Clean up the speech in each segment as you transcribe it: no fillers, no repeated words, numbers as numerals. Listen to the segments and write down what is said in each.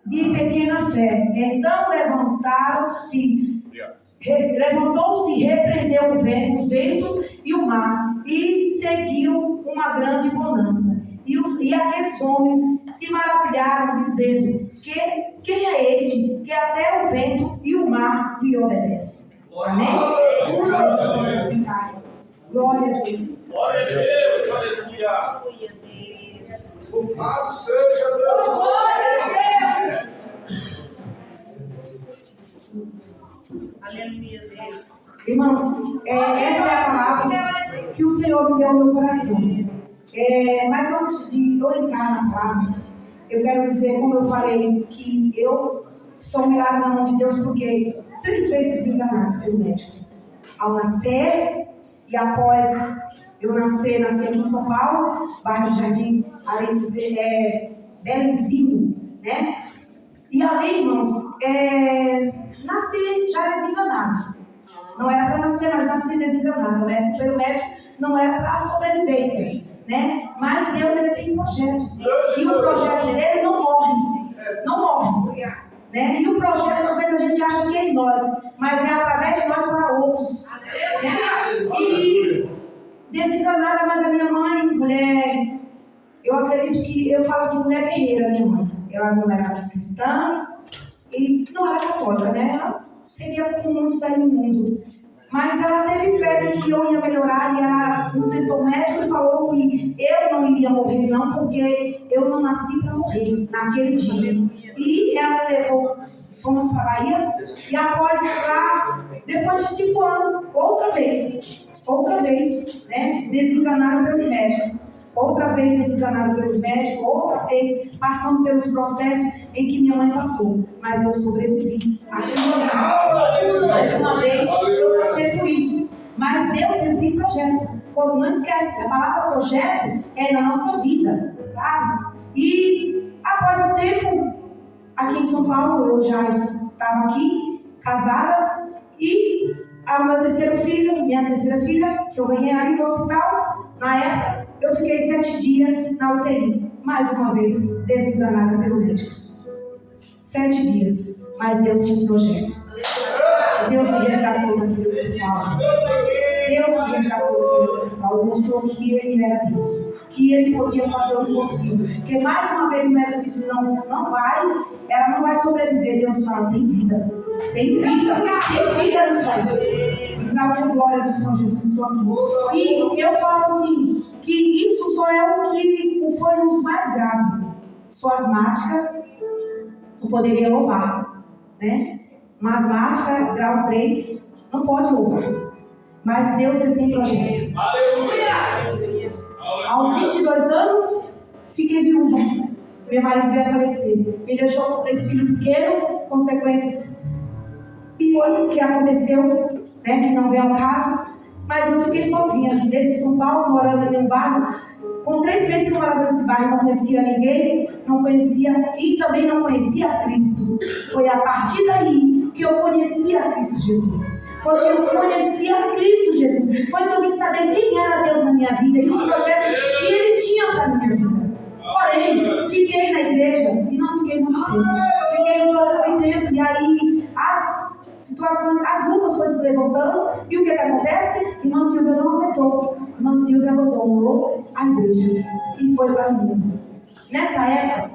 de pequena fé. Então levantou-se, repreendeu os ventos e o mar, e seguiu uma grande bonança. E aqueles homens se maravilharam, dizendo: quem é este que até o vento e o mar lhe obedecem? Amém? Glória a Deus. Glória a Deus, aleluia. Louvado seja Deus. Glória a Deus. Aleluia, Deus. Irmãos, essa é a palavra que o Senhor me deu ao meu coração. Mas antes de eu entrar na palavra, eu quero dizer, como eu falei, que eu sou um milagre na mão de Deus, porque 3 vezes desenganada pelo médico. Ao nascer, e após eu nasci aqui em São Paulo, bairro do Jardim, ali Belenzinho, né? E ali, irmãos, nasci já desenganada. Não era para nascer, mas nasci desenganada. Pelo médico, não era para sobrevivência, né? Mas Deus, ele tem um projeto. E o projeto dele não morre. Não morre. Né? E o projeto, às vezes, a gente acha que é em nós, mas é através de nós para outros. Né? E desenganada, mas a minha mãe, mulher, eu acredito que, eu falo assim, mulher guerreira, minha mãe. Ela não era cristã e não era católica, né? Ela seria como muitos aí no mundo. Mas ela teve fé de que eu ia melhorar, e ela enfrentou o médico e falou que eu não iria morrer, não, porque eu não nasci para morrer naquele dia. E ela levou, fomos para a Bahia, e após lá, depois de 5 anos, outra vez, né, desenganada pelos médicos. Outra vez desenganada pelos médicos, outra vez passando pelos processos em que minha mãe passou. Mas eu sobrevivi. Mais uma vez, eu passei por isso. Mas Deus sempre tem projeto. Não esquece, a palavra projeto é na nossa vida, sabe? E após o tempo, aqui em São Paulo, eu já estava aqui, casada, e a minha terceira filha, que eu ganhei ali no hospital, na época, eu fiquei 7 dias na UTI, mais uma vez desenganada pelo médico. 7 dias, mas Deus tinha um projeto. Deus me resgatou daquele hospital. Mostrou que Ele era Deus, que Ele podia fazer o impossível. Porque mais uma vez o médico disse: não vai, ela não vai sobreviver. Deus fala: tem vida no Senhor. E para a glória do Senhor Jesus, estou aqui. E eu falo assim, que isso só é o que foi os mais graves. Só asmática, tu poderia louvar, né? Uma asmática, grau 3, não pode louvar. Mas Deus, ele tem projeto. Aleluia. Aos 22 anos, fiquei viúva. Meu marido veio a falecer. Me deixou com 3 filhos pequenos, consequências piores que aconteceu, né, que não veio ao caso. Mas eu fiquei sozinha, desde São Paulo, morando em um bairro. Com 3 vezes que eu morava nesse bairro, não conhecia ninguém, e também não conhecia Cristo. Foi a partir daí que eu conhecia Cristo Jesus. Foi que eu conhecia Cristo Jesus. Foi que eu vim saber quem era Deus na minha vida e os projetos que Ele tinha para a minha vida. Porém, fiquei na igreja e não fiquei muito tempo. Fiquei um pouco de tempo, e aí as situações, as lutas foram se levantando, e o que acontece? Irmã Silvia não aguentou. Irmã Silvia abandonou a igreja e foi para o mundo. Nessa época,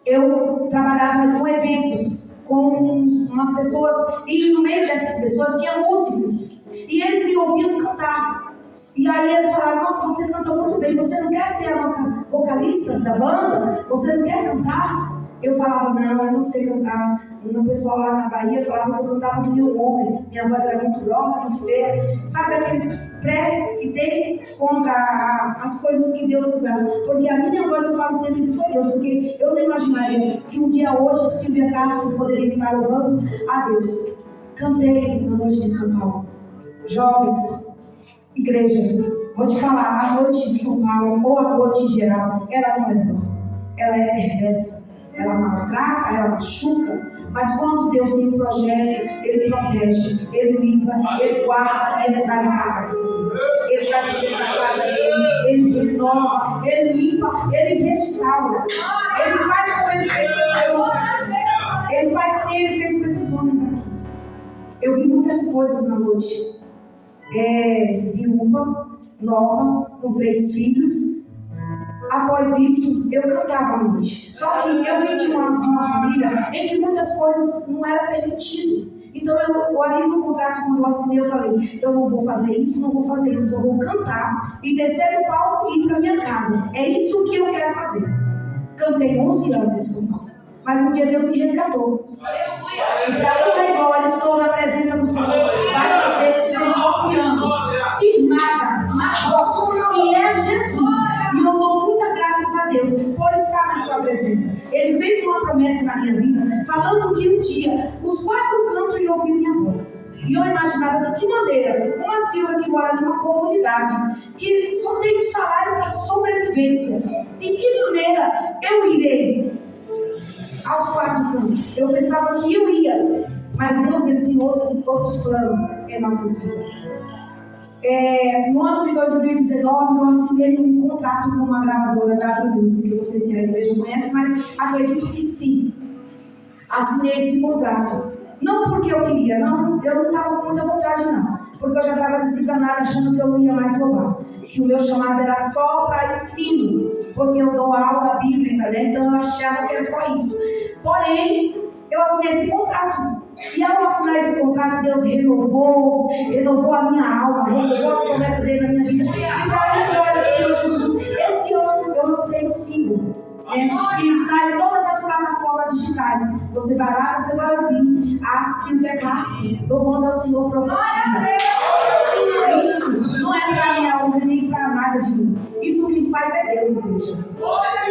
eu trabalhava com eventos, com umas pessoas, e no meio dessas pessoas tinha músicos, e eles me ouviam cantar. E aí eles falaram: nossa, você canta muito bem, você não quer ser a nossa vocalista da banda? Você não quer cantar? Eu falava: não, eu não sei cantar. O pessoal lá na Bahia falava que eu cantava que nem um homem, minha voz era muito grossa, muito feia. Sabe aqueles pré que tem contra as coisas que Deus nos dá? Porque a minha voz, eu falo sempre que foi Deus, porque eu não imaginaria que um dia hoje Silvia Castro poderia estar louvando a Deus. Cantei na noite de São Paulo. Jovens, igreja, vou te falar, a noite de São Paulo, ou a noite em geral, ela não é boa. Ela é perversa, ela maltrata, ela machuca. Mas quando Deus tem um projeto, Ele protege, Ele livra, Ele guarda, Ele traz para a casa dele. Ele traz para dentro da casa dele, Ele renova, Ele limpa, Ele restaura. Ele faz como Ele fez com coisas na noite. Viúva, nova, com 3 filhos. Após isso, eu cantava à noite. Só que eu vim de uma família em que muitas coisas não eram permitidas. Então, eu ali no contrato, quando eu assinei, eu falei, eu não vou fazer isso, não vou fazer isso, eu só vou cantar e descer do palco e ir para minha casa. É isso que eu quero fazer. Cantei 11 anos em São Paulo, mas um dia Deus me resgatou. E para honra e glória, estou na presença do Senhor. Vai fazer 19 anos, firmada na rocha, que é Jesus. E eu dou muita graças a Deus por estar na sua presença. Ele fez uma promessa na minha vida, falando que um dia os 4 cantos iam ouvir minha voz. E eu imaginava de que maneira uma Silva que mora numa comunidade que só tem um salário para sobrevivência, de que maneira eu irei aos 4 cantos? Eu pensava que eu ia, mas Deus, ele tem outros planos em nossas vidas. No ano de 2019, eu assinei um contrato com uma gravadora W Music, que eu não sei se a igreja conhece, mas acredito que sim. Assinei esse contrato. Não porque eu queria, não, eu não estava com muita vontade, não. Porque eu já estava desenganada, achando que eu não ia mais louvar. Que o meu chamado era só para ensino, porque eu dou aula bíblica, né? Então eu achava que era só isso. Porém, eu assinei esse contrato. E ao assinar esse contrato, Deus renovou a minha alma, renovou as promessas dele na minha vida. E para a glória do Senhor Jesus, esse ano eu lancei um single, que está em todas as plataformas digitais. Você vai lá, você vai ouvir a Silvia Castro louvando ao Senhor, profetiza. Isso não é para minha honra nem para nada de mim. Isso quem faz é Deus, igreja.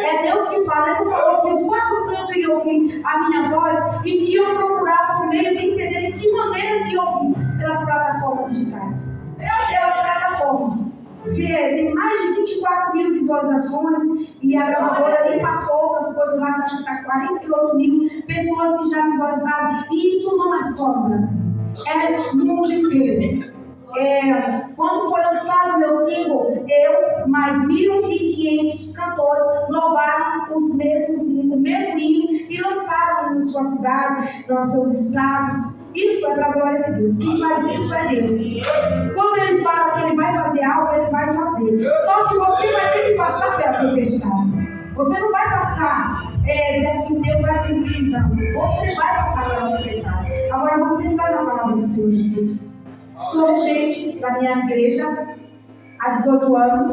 É Deus que fala. Ele falou que os 4 cantos iam ouvir a minha voz e que eu procurava um meio de entender de que maneira que eu ouvi pelas plataformas digitais. Pelas plataformas. Tem mais de 24 mil visualizações e a gravadora me passou outras coisas lá, que acho que está 48 mil pessoas que já visualizaram. E isso não é só no Brasil, é no mundo inteiro. Quando foi lançado o meu single, eu mais 1.500 cantores louvaram o mesmo hino e lançaram em sua cidade, nos seus estados. Isso é para a glória de Deus. Quem faz isso é Deus. Quando Ele fala que Ele vai fazer algo, Ele vai fazer. Só que você vai ter que passar pela tempestade. Você não vai passar, dizer assim, Deus vai cumprir, não. Você vai passar pela tempestade. Agora vamos entrar na palavra do Senhor Jesus. Sou regente da minha igreja há 18 anos.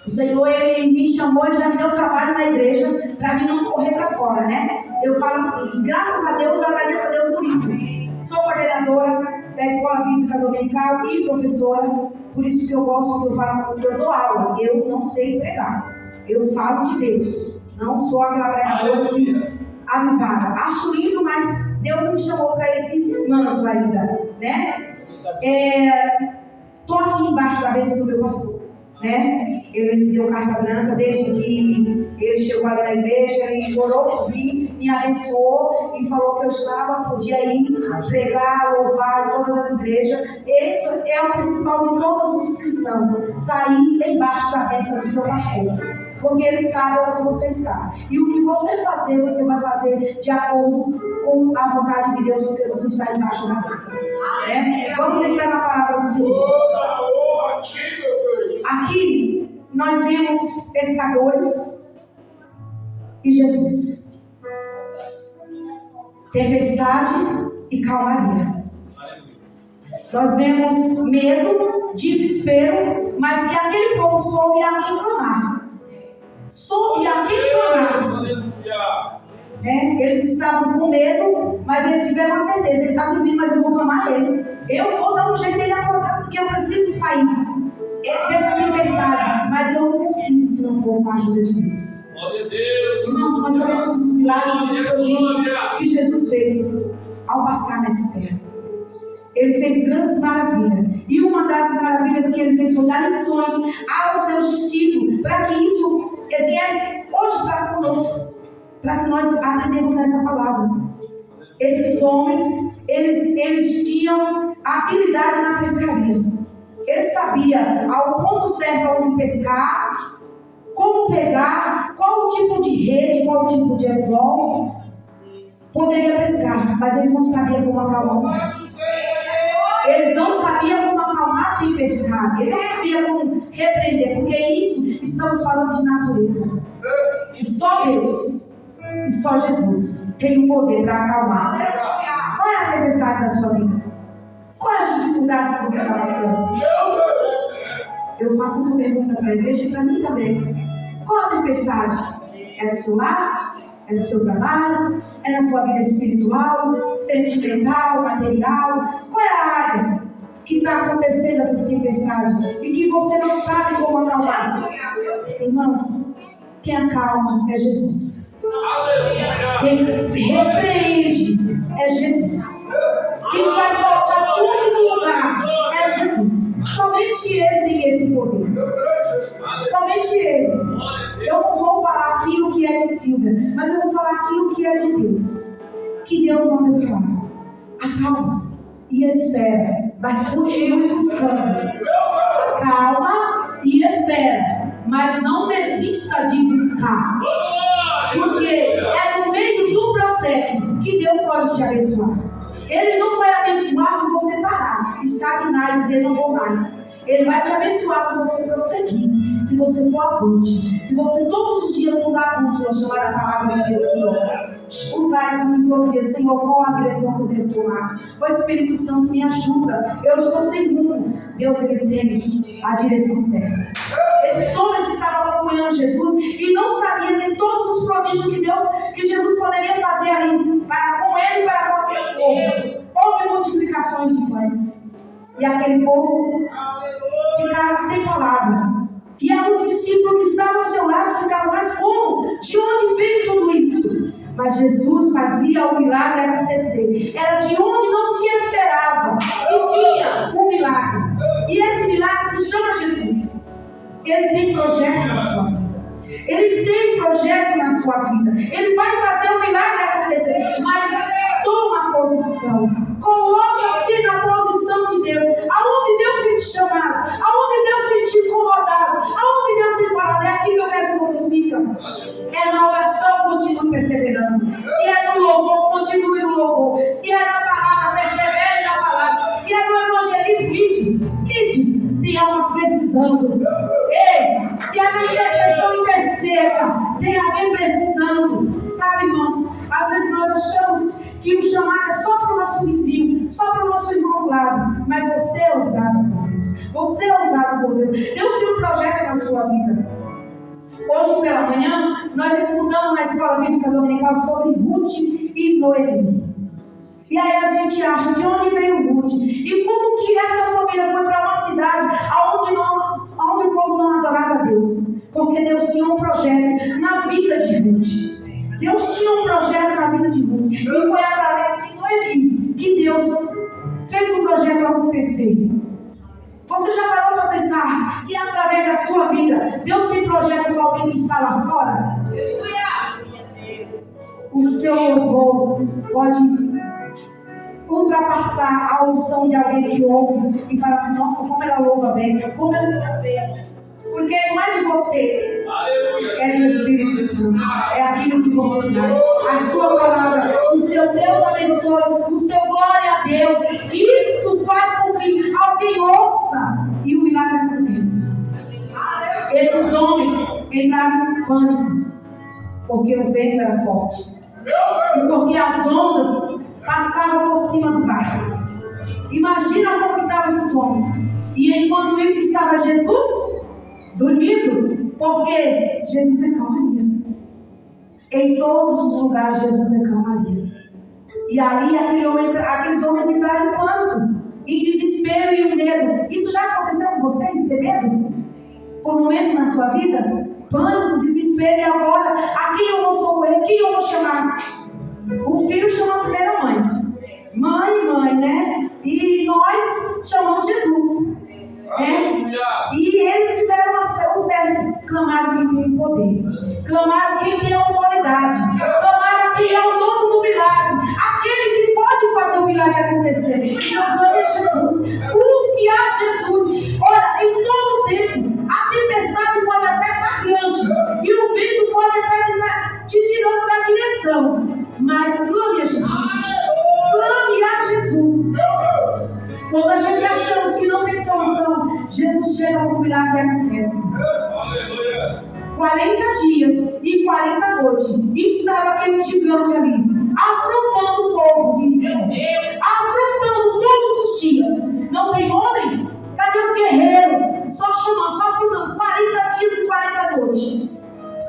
O Senhor, Ele me chamou e já me deu trabalho na igreja para mim não correr para fora, né? Eu falo assim, graças a Deus, eu agradeço a Deus por isso. Sou coordenadora da Escola Bíblica Dominical e professora, por isso que eu gosto, eu dou aula, eu não sei pregar. Eu falo de Deus, não sou aquela pregadora avivada. Acho lindo, mas Deus me chamou para esse manto ainda, né? Estou aqui embaixo da cabeça do meu pastor, né? Ele me deu carta branca desde que ele chegou ali na igreja, ele orou por mim, me abençoou e falou que eu podia ir pregar, louvar em todas as igrejas. Esse é o principal de todos os cristãos, sair embaixo da cabeça do seu pastor. Porque ele sabe onde você está. E o que você fazer, você vai fazer de acordo com a vontade de Deus, porque você está embaixo da bênção. Vamos entrar na palavra do Senhor. Aqui nós vemos pescadores e Jesus. Tempestade e calmaria. Nós vemos medo, desespero, mas que aquele povo soube a quem clamar. Soube a quem clamar. Eles estavam com medo, mas eles tiveram a certeza. Ele está dormindo, mas eu vou clamar ele. Eu vou dar um jeito dele acordar, porque eu preciso sair dessa tempestade. Mas eu não consigo se não for com a ajuda de Deus. Irmãos, nós sabemos os milagres e os prodígios que Jesus fez ao passar nessa terra. Ele fez grandes maravilhas. E uma das maravilhas que ele fez foi dar lições aos seus discípulos, para que isso viesse hoje para conosco, para que nós aprendemos essa palavra. Esses homens, eles tinham habilidade na pescaria. Eles sabiam ao ponto certo onde pescar, como pegar, qual o tipo de rede, qual o tipo de anzol. Poderia pescar, mas eles não sabiam como acalmar. tempestade. Ele não sabia como repreender, porque isso estamos falando de natureza. E só Deus, e só Jesus tem o poder para acalmar. Qual é a tempestade da sua vida? Qual é a dificuldade que você está passando? Eu faço essa pergunta para a igreja e para mim também. Qual a tempestade? É no seu lar? É no seu trabalho? É na sua vida espiritual, sentimental, material? Qual é a área que está acontecendo essas tempestades e que você não sabe como acalmar? Irmãos, quem acalma é Jesus. Quem repreende é Jesus. Quem faz colocar tudo no lugar é Jesus. Somente Ele tem esse poder. Somente Ele. Eu não vou falar aquilo que é de Silvia, mas eu vou falar aquilo que é de Deus. Que Deus manda eu falar. Acalma e espera, mas continue buscando. Calma e espera, mas não desista de buscar. Porque é no meio do processo que Deus pode te abençoar. Ele não vai abençoar se você parar, estagnar e dizer não vou mais. Ele vai te abençoar se você prosseguir, se você for avante, se você todos os dias usar a bússola, chamar a palavra de Deus e orar. Usar isso em todo dia, Senhor, qual a direção que eu devo tomar? O Espírito Santo me ajuda, eu estou sem rumo. Deus, Ele tem a direção certa. Esses homens estavam acompanhando Jesus e não sabiam de todos os prodígios que Jesus poderia fazer ali, para com ele e para com aquele povo. Houve multiplicações de pães. E aquele povo ficaram sem palavra. E os discípulos que estavam ao seu lado ficavam, mas como? De onde veio tudo isso? Mas Jesus fazia o milagre acontecer. Era de onde não se esperava que vinha o milagre. E esse milagre se chama Jesus. Ele tem projeto na sua vida. Ele tem projeto na sua vida. Ele vai fazer o milagre acontecer. Mas toma posição. Coloca-se na posição de Deus. Aonde Deus tem te chamado. Aonde Deus tem te incomodado. Aonde Deus tem falado. É aqui que eu quero que você fica. É na oração, continue perseverando. Se é no louvor, continue no louvor. Se é na palavra, persevere na palavra. Se é no evangelismo, ide. Tem almas precisando. Ei, se é na intercessão, interceda. Tem alguém precisando. Sabe, irmãos, às vezes nós achamos que o chamado é só para o nosso vizinho, só para o nosso irmão do lado. Mas você é usado por Deus. Você é usado por Deus. Deus tem um projeto na sua vida. Hoje pela manhã, nós estudamos na Escola Bíblica Dominical sobre Ruth e Noemi. E aí a gente acha de onde veio Ruth. E como que essa família foi para uma cidade onde o povo não adorava a Deus. Porque Deus tinha um projeto na vida de Ruth. Deus tinha um projeto na vida de Ruth. E foi através de Noemi que Deus fez o projeto acontecer. Você já parou para pensar que através da sua vida, Deus tem projeto com alguém que está lá fora? O seu louvor pode ultrapassar a audição de alguém que ouve e fala assim, nossa, como ela louva bem, como ela louva bem. Porque não é de você, é do Espírito Santo. É aquilo que você traz. A sua palavra, o seu Deus abençoe, o seu glória a Deus. Isso faz com que alguém ouça e o milagre aconteça. Esses homens entraram em pânico, porque o vento era forte. E porque as ondas passavam por cima do barco. Imagina como estavam esses homens. E enquanto isso estava Jesus dormindo, porque Jesus é calmaria. Em todos os lugares Jesus é calmaria. E ali aqueles homens entraram em pânico, em desespero e em medo. Isso já aconteceu com vocês, de ter medo? Por momentos na sua vida? Pânico, desespero, e agora? A quem eu vou socorrer? Quem eu vou chamar? O filho chama a primeira mãe. Mãe, né? E nós chamamos Jesus. E eles fizeram o certo. Clamaram quem tem poder. Clamaram quem tem autoridade. Clamaram quem é o dono do milagre. Aquele que pode fazer o milagre acontecer. Então clame a Jesus. Busque a Jesus. Olha, em todo tempo, a tempestade pode até estar grande. E o vento pode até estar te tirando da direção. Mas clame a Jesus. Clame a Jesus. Quando a gente achamos que não tem solução, milagre acontece. Aleluia. 40 dias e 40 noites. Estava aquele gigante ali, afrontando o povo de Israel. Afrontando todos os dias. Não tem homem? Cadê os guerreiros? Só chamando, só afrontando 40 dias e 40 noites.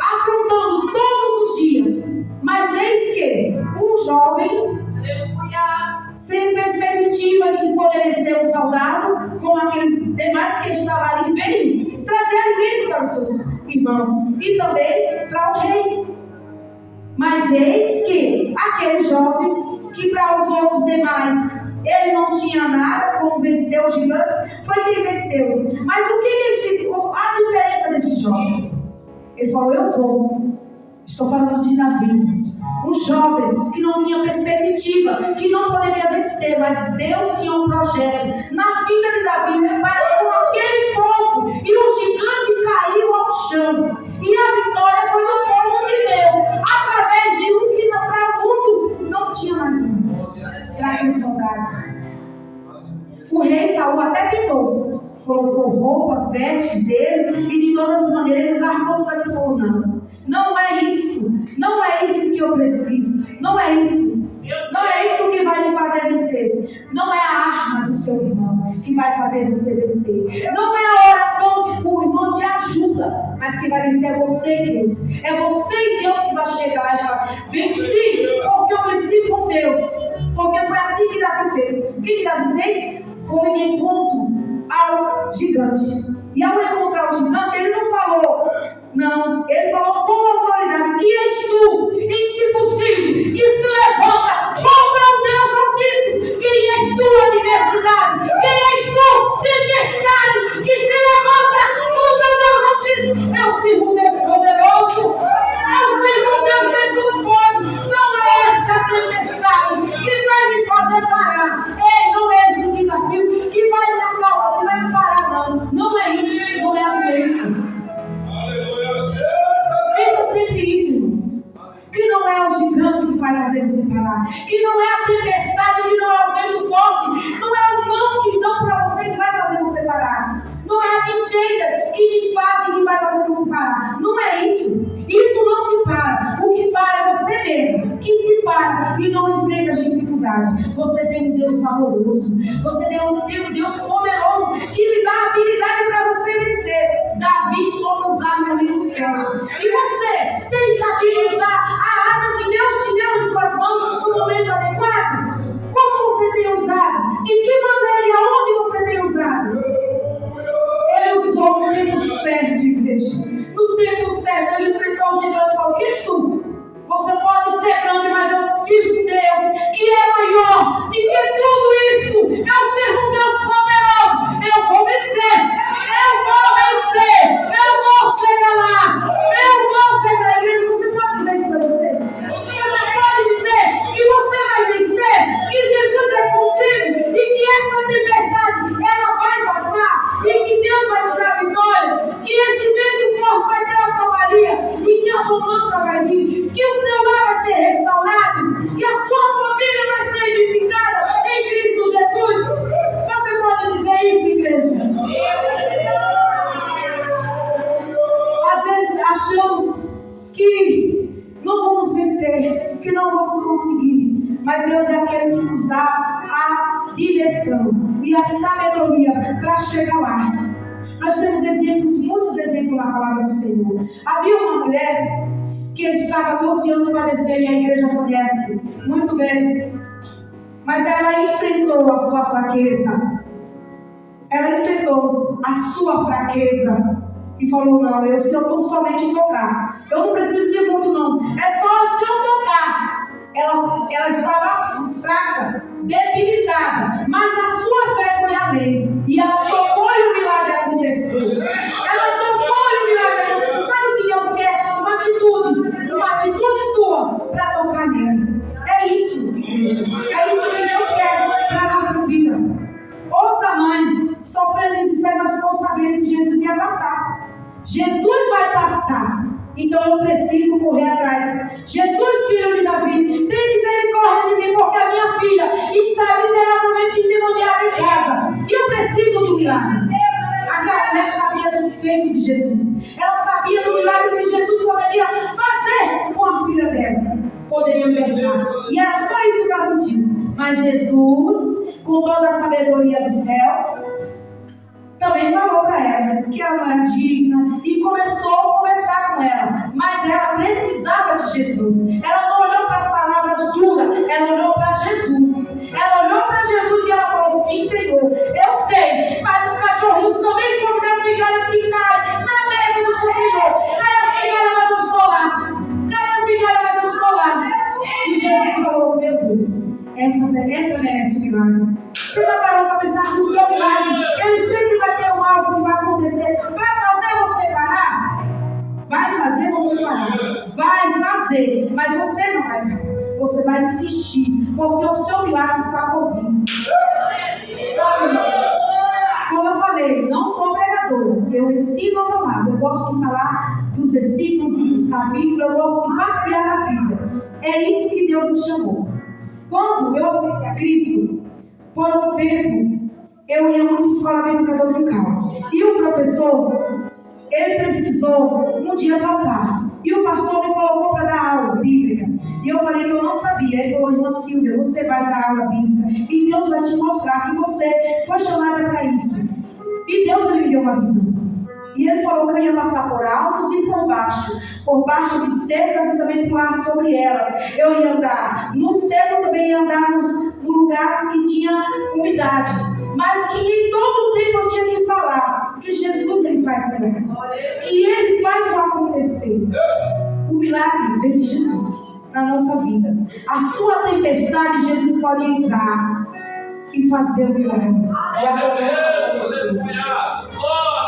Afrontando todos os dias. Mas eis que um jovem, sem perspectiva de poder ser um soldado, como aqueles demais que estavam ali, veio trazer alimento para os seus irmãos e também para o rei. Mas eis que aquele jovem, que para os outros demais ele não tinha nada como vencer o gigante, foi quem venceu. Mas o que a diferença desse jovem? Ele falou: eu vou. Estou falando de Davi, um jovem que não tinha perspectiva, que não poderia vencer, mas Deus tinha um projeto na vida de Davi para com aquele povo, e o gigante caiu ao chão, e a vitória foi do povo de Deus, através de um que para o mundo não tinha mais nada, para aqueles soldados. O rei Saul até tentou, colocou roupas, vestes dele, e de todas as maneiras ele largou o que falou: não é isso, não é isso que eu preciso, não é isso que vai me fazer vencer, não é a arma do seu irmão que vai fazer você vencer, não é a oração, o irmão te ajuda, mas que vai vencer é você e Deus, é você e Deus que vai chegar lá e falar: venci, porque eu venci com Deus, porque foi assim que Davi fez. O que Davi fez? Foi em encontro ao gigante, e ao encontrar o gigante ele não falou, não, ele falou com autoridade: quem és tu, incircunciso, que se levanta contra o Deus Altíssimo? Quem és tu, adversidade? Quem és tu, tempestade, que se levanta contra o Deus Altíssimo? Eu sirvo um Deus poderoso, eu sirvo um Deus que tudo pode. Não é esta tempestade que vai me fazer parar. Ei, não é esse desafio que vai me acalmar, que vai me parar, não. Não é isso, não é a doença. Pensa sempre isso, irmãos. Que não é o gigante que vai fazer você parar. Que não é a tempestade, que não é o vento forte. Não é o não que dão para você que vai fazer você parar. Não é a desfeita que desfazem que vai fazer você parar. Não é isso. Isso não te para. O que para é você mesmo, que se para e não enfrenta as dificuldades. Você tem um Deus valoroso. Você tem um Deus poderoso que lhe dá a habilidade para você vencer. Davi soube usar o momento certo. E você tem sabido usar a arma que Deus te deu em suas mãos no momento adequado? Como você tem usado? De que maneira e aonde você tem usado? Ele usou no tempo certo, igreja. No tempo certo, ele enfrentou o gigante e falou: quem és tu? Você pode ser grande, mas eu tive um Deus que é maior do que tudo isso. Eu sirvo um Deus poderoso. Eu vou vencer. Eu vou vencer. Eu vou chegar lá. Eu vou chegar lá. Igreja, você pode dizer isso para você? Você pode dizer que você vai vencer, que Jesus é contigo e que esta tempestade ela vai passar e que Deus vai te dar vitória, que esse vento forte vai ter a calmaria e que a bonança vai vir, que o seu lar vai ser restaurado, que a sua família vai ser edificada em Cristo Jesus. Você pode dizer isso, igreja? Às vezes achamos que não vamos vencer, que não vamos conseguir, mas Deus é aquele que nos dá a direção e a sabedoria para chegar lá. Nós temos exemplos, muitos exemplos na palavra do Senhor. Havia uma mulher que estava 12 anos padecendo, e a igreja conhece muito bem, mas ela enfrentou a sua fraqueza. Ela enfrentou a sua fraqueza e falou: não, se eu tão somente tocar, eu não preciso de muito não, é só se eu tocar. Ela estava fraca, debilitada, mas a sua fé foi além, e ela tocou e o milagre aconteceu. Ela tocou e o milagre aconteceu. Sabe o que Deus quer? Uma atitude sua para tocar nele. É isso, igreja, é isso que Deus quer para a nossa vida. Outra mãe sofrendo desespero, mas ficou sabendo que Jesus ia passar. Jesus vai passar, então eu preciso correr atrás. Jesus, filho de Davi, tem misericórdia de mim, porque a minha filha está miseravelmente endemoniada em casa e eu preciso de um milagre. Aquela mulher sabia Jesus. Ela sabia do milagre que Jesus poderia fazer com a filha dela. Poderia libertar. E era só isso que ela pediu. Mas Jesus, com toda a sabedoria dos céus, também falou para ela que ela não era digna e começou a conversar com ela. Mas ela precisava de Jesus. Ela não olhou para as palavras duras, ela olhou para Jesus. Ela olhou para Jesus e ela falou: sim, Senhor, eu sei, mas os cachorrinhos também comem das migalhas que caem na mesa do Senhor. Cai as migalhas, mas eu estou lá. Cai as migalhas, mas eu estou lá. E Jesus falou: meu Deus, essa merece o milagre. Você já parou para pensar que o seu milagre, ele sempre vai ter algo que vai acontecer para fazer você parar? Vai fazer você parar. Vai fazer, mas você não vai parar. Você vai insistir, porque o seu milagre está por vir. Sabe, irmãos? Como eu falei, não sou pregadora. Eu ensino a palavra. Eu gosto de falar dos versículos e dos capítulos. Eu gosto de passear na Bíblia. É isso que Deus me chamou. Quando eu aceitei a Cristo, por um tempo, eu ia muito à escola bíblica dominical. E o professor, ele precisou um dia faltar. E o pastor me colocou para dar aula bíblica. E eu falei que eu não sabia. Ele falou: irmã Silvia, você vai dar aula bíblica. E Deus vai te mostrar que você foi chamada para isso. E Deus me deu uma visão. E ele falou que eu ia passar por altos e por baixo de cercas e também pular sobre elas. Eu ia andar no seco, também ia andar nos lugares que tinha umidade. Mas que em todo o tempo eu tinha que falar que Jesus, ele faz milagre. Que ele faz o acontecer. O milagre vem de Jesus na nossa vida. A sua tempestade, Jesus pode entrar e fazer o milagre. E acontecer.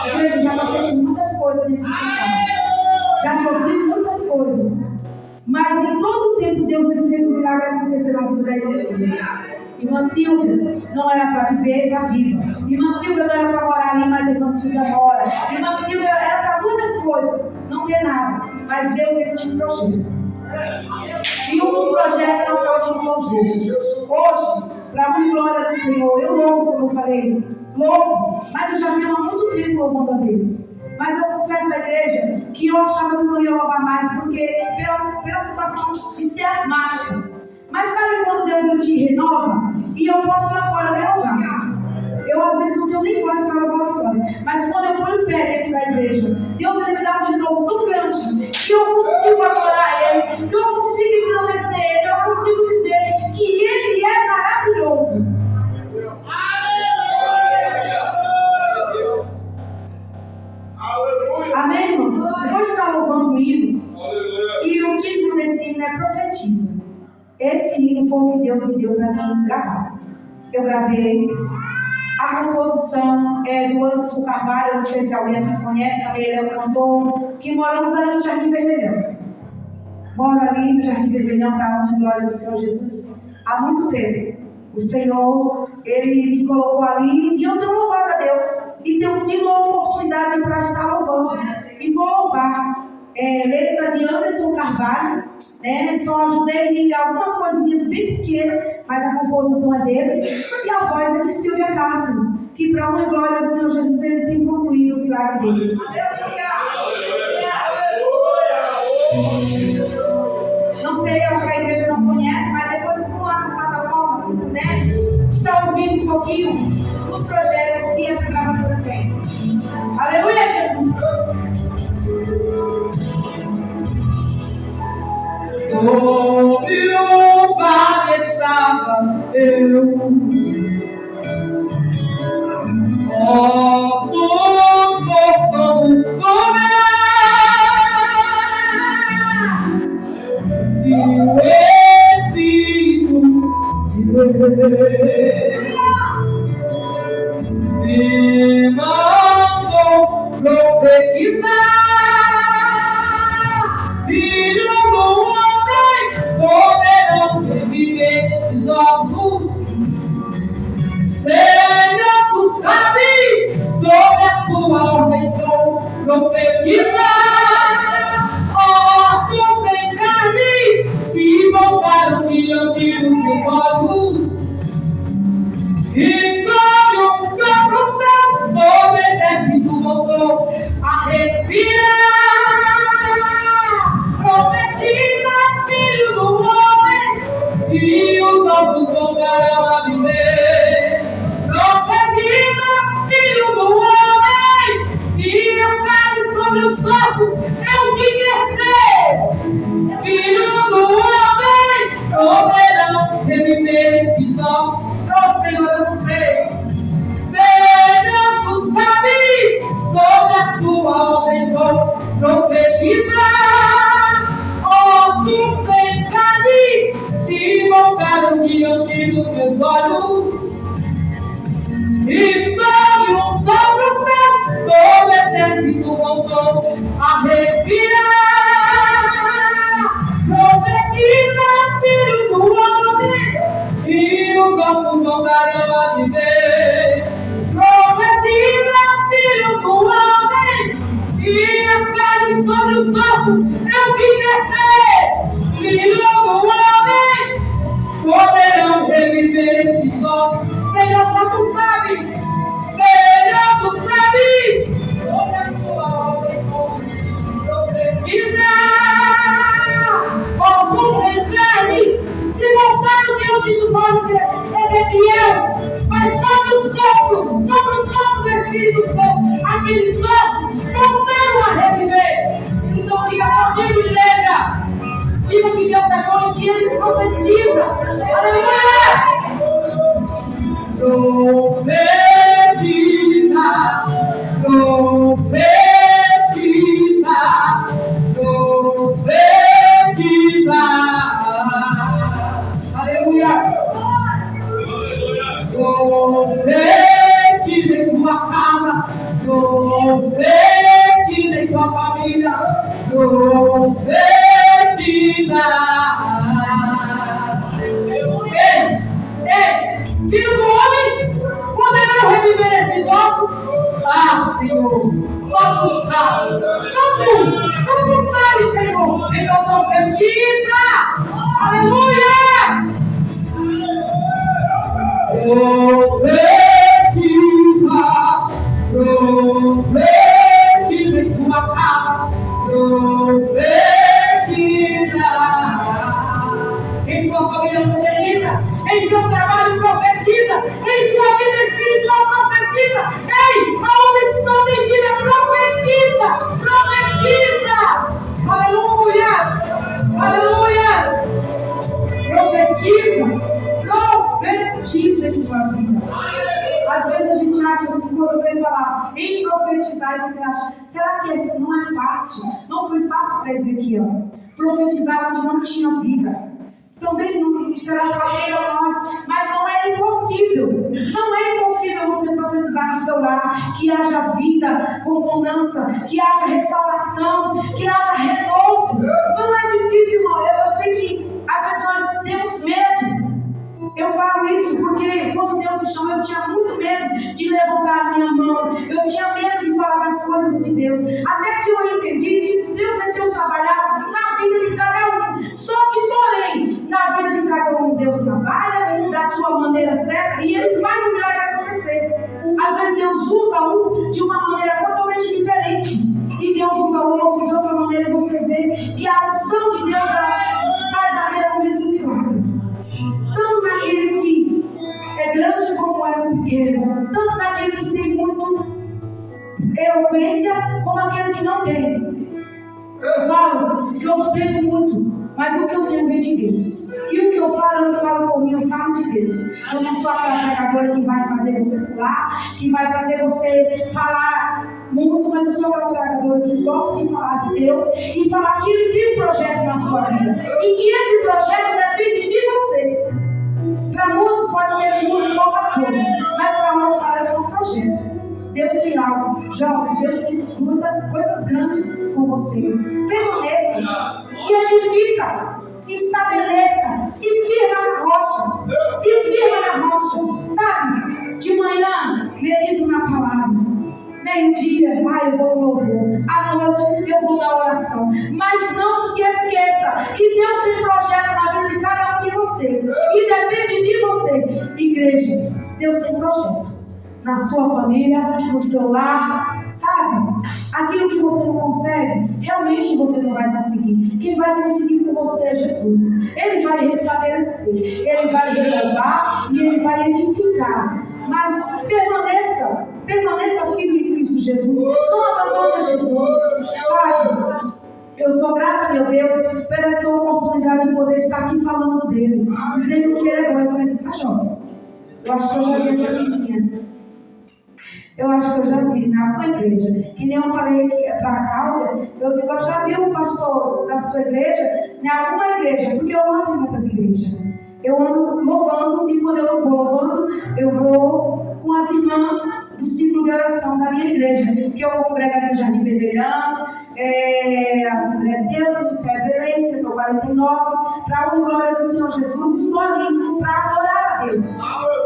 Igreja, já passei por muitas coisas nesse lugar. Já sofri muitas coisas. Mas em todo o tempo Deus, ele fez o milagre acontecer na vida da irmã Silvia. Irmã Silvia não era para viver, está viva. Irmã Silvia não era para morar ali, mas a irmã Silvia mora. Irmã Silvia era para muitas coisas, não tem nada. Mas Deus, ele tinha um projeto. E um dos projetos não pode ir louvor. Hoje, para a glória do Senhor, eu louvo, como eu falei, louvo, mas eu já venho há muito tempo louvando a Deus. Mas eu confesso à igreja que eu achava que eu não ia louvar mais, porque pela situação de ser asmática. Mas sabe quando Deus, ele te renova? E eu posso ir lá fora me louvar. Eu às vezes não tenho nem voz para louvar lá fora. Mas quando eu ponho o pé dentro da igreja, Deus, ele me dá um renovo tão grande que eu consigo adorar Ele, que eu consigo engrandecer Ele, eu consigo dizer que Ele é maravilhoso. Amém, irmãos? Eu vou estar louvando o hino. E o título desse hino é Profetiza. Esse hino foi o que Deus me deu para mim gravar. Eu gravei. A composição é do Anderson Carvalho. Eu não sei se alguém aqui conhece, também ele é um cantor. Que moramos ali no Jardim Vermelhão. Moro ali no Jardim Vermelhão para a honra e glória do Senhor Jesus há muito tempo. O Senhor, ele me colocou ali e eu tenho louvado a Deus. E tenho tido uma oportunidade para estar louvando. E vou louvar. Letra de Anderson Carvalho. Só ajudei em algumas coisinhas bem pequenas, mas a composição é dele. E a voz é de Silvia Cássio, que para a honra e glória do Senhor Jesus, ele tem concluído o milagre dele. Não sei, eu acho que a igreja não conhece, mas depois vocês vão lá nas plataformas, se puder, estão ouvindo um pouquinho dos projetos que essa gravadora tem. Aleluia, Jesus! Sobre o vale estava eu, nosso portão e o Espírito de Deus me mandou profetizar, filho do homem, poderão reviver os ossos. Senhor, tu sabes, sobre a sua ordem vou profetizar. Ossos sem carne se voltaram diante dos meus olhos. E sobre o seu, todo exército voltou a diante dos meus olhos. E sob um sopro certo, todo exército voltou a respirar. Profetiza, filho do homem, e os corpos voltarão a viver. Profetiza, filho do homem, e as carnes sobre os corpos eu vi crescer. Filho do homem, poderão reviver estes ossos. Senhor, só tu sabes. Senhor, tu sabes. Sobre a tua obra e profetiza. Ossos entregues se voltaram diante dos olhos de Ezequiel, mas sobre o sopro do Espírito Santo, aqueles ossos voltaram a reviver. Então diga comigo, igreja. Diga que Deus é bom e que Ele profetiza. Aleluia! Profetiza, profetiza, profetiza. Aleluia! Profetiza em tua casa, profetiza em sua família, profetiza. Ei, filho do homem, poderão reviver esses ossos? Ah, Senhor, só tu sabes, só tu sabes, Senhor. Então profetiza, aleluia. Profetiza, profetiza em tua casa, profetiza. Em sua família profetiza, em seu trabalho profetiza, em sua vida espiritual profetiza. Ei, aonde não tem vida, profetiza, profetiza. Aleluia, aleluia. Profetiza, profetiza em sua vida. Às vezes a gente acha assim, quando vem falar em profetizar, e você acha, será que não é fácil? Não foi fácil para Ezequiel profetizar onde não tinha vida. Também não será fácil para nós, mas não é impossível. Não é impossível você profetizar no seu lar que haja vida com bonança, que haja restauração, que haja renovo. Não é difícil, não. Eu sei que às vezes nós temos medo. Eu falo isso porque quando Deus me chamou, eu tinha muito medo de levantar a minha mão. Eu tinha medo de falar das coisas de Deus. Até que eu entendi que Deus é teu trabalhar na vida de cada um. Só que, porém, na vida de cada um, Deus trabalha da sua maneira certa e Ele faz o milagre acontecer. Às vezes Deus usa um de uma maneira totalmente diferente. E Deus usa o outro de outra maneira. E você vê que a unção de Deus faz o mesmo milagre. Tanto naquele que é grande como é um pequeno, tanto naquele que tem muito eloquência, como aquele que não tem. Eu falo que eu não tenho muito, mas o que eu tenho vem de Deus. E o que eu não falo por mim, eu falo de Deus. Eu não sou aquela pregadora que vai fazer você pular, que vai fazer você falar muito, mas eu sou aquela pregadora que gosta de falar de Deus e falar que Ele tem um projeto na sua vida. E que esse projeto depende de você. Para muitos pode ser muito pouca coisa, mas para outros parece um projeto. Deus tem algo, jovens, Deus tem coisas grandes com vocês. Permaneça, se edifica, se estabeleça, se firma na rocha, sabe? De manhã, medito na palavra. Meio-dia, eu vou no louvor. À noite, eu vou na oração. Mas não se esqueça que Deus tem projeto na vida de cada um de vocês. E depende de vocês. Igreja, Deus tem projeto. Na sua família, no seu lar, sabe? Aquilo que você não consegue, realmente você não vai conseguir. Quem vai conseguir por você é Jesus. Ele vai restabelecer, Ele vai renovar e Ele vai edificar. Mas permaneça firme em Cristo Jesus. Não abandone Jesus, sabe? Eu sou grata, meu Deus, por essa oportunidade de poder estar aqui falando dele, dizendo que ele é bom. Eu conheço essa jovem. Eu acho que eu já vi essa menina. Eu acho que eu já vi na alguma igreja. Que nem eu falei para a Cláudia, eu digo, eu já vi um pastor da sua igreja em alguma igreja, porque eu ando em muitas igrejas. eu ando louvando, e quando eu não vou louvando, eu vou com as irmãs do ciclo de oração da minha igreja, que eu congrego ali no Jardim Vermelhão, Assembleia de Deus, Ministério Belém, setor 49, para a glória do Senhor Jesus. Estou ali para adorar a Deus.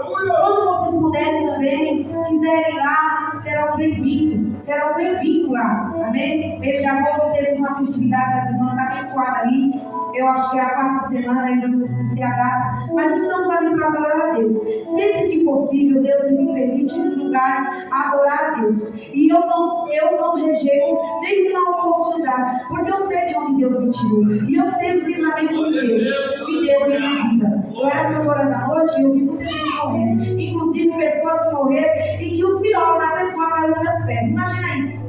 Quando vocês puderem também, quiserem ir lá, serão bem-vindos lá, amém? Mês de agosto temos uma festividade das irmãs abençoada ali. Eu acho que é a quarta semana, ainda não sei a data, mas estamos ali para adorar a Deus. Sempre que possível, Deus me permite em lugares a adorar a Deus. E eu não rejeito nenhuma oportunidade, porque eu sei de onde Deus me tirou. E eu sei os livramentos que Deus me deu em minha vida. Eu era cantora da noite e eu vi muita gente morrendo. Inclusive pessoas que morreram e que os violos da pessoa caiu nos meus pés. Imagina isso.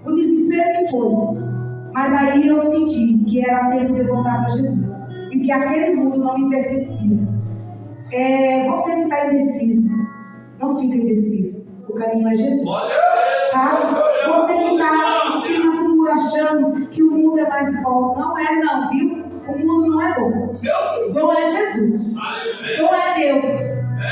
O desespero que foi. Mas aí eu senti que era tempo de eu voltar para Jesus. E que aquele mundo não me pertencia. Você que está indeciso, não fica indeciso. O caminho é Jesus. Sabe? Você que está em cima do muro achando que o mundo é mais forte. Não é não, viu? O mundo não é bom. Bom é Jesus. Bom é Deus.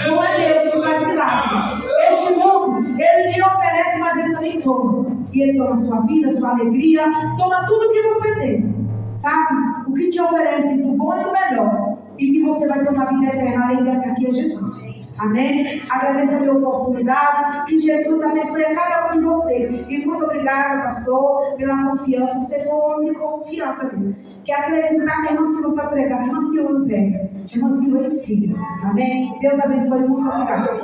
Bom é Deus que faz milagre. Este mundo, ele me oferece, mas ele também toma. E ele toma a sua vida, a sua alegria, toma tudo que você tem. Sabe? O que te oferece do bom e do melhor. E que você vai ter uma vida eterna além dessa aqui é Jesus. Amém? Agradeço a minha oportunidade. Que Jesus abençoe a cada um de vocês. E muito obrigada, pastor, pela confiança. Você foi um homem de confiança mesmo. Que acreditar que a irmã Silva sabe pregar. A irmã Silva não prega. A irmã Silva ensina. Amém? Deus abençoe. Muito obrigada.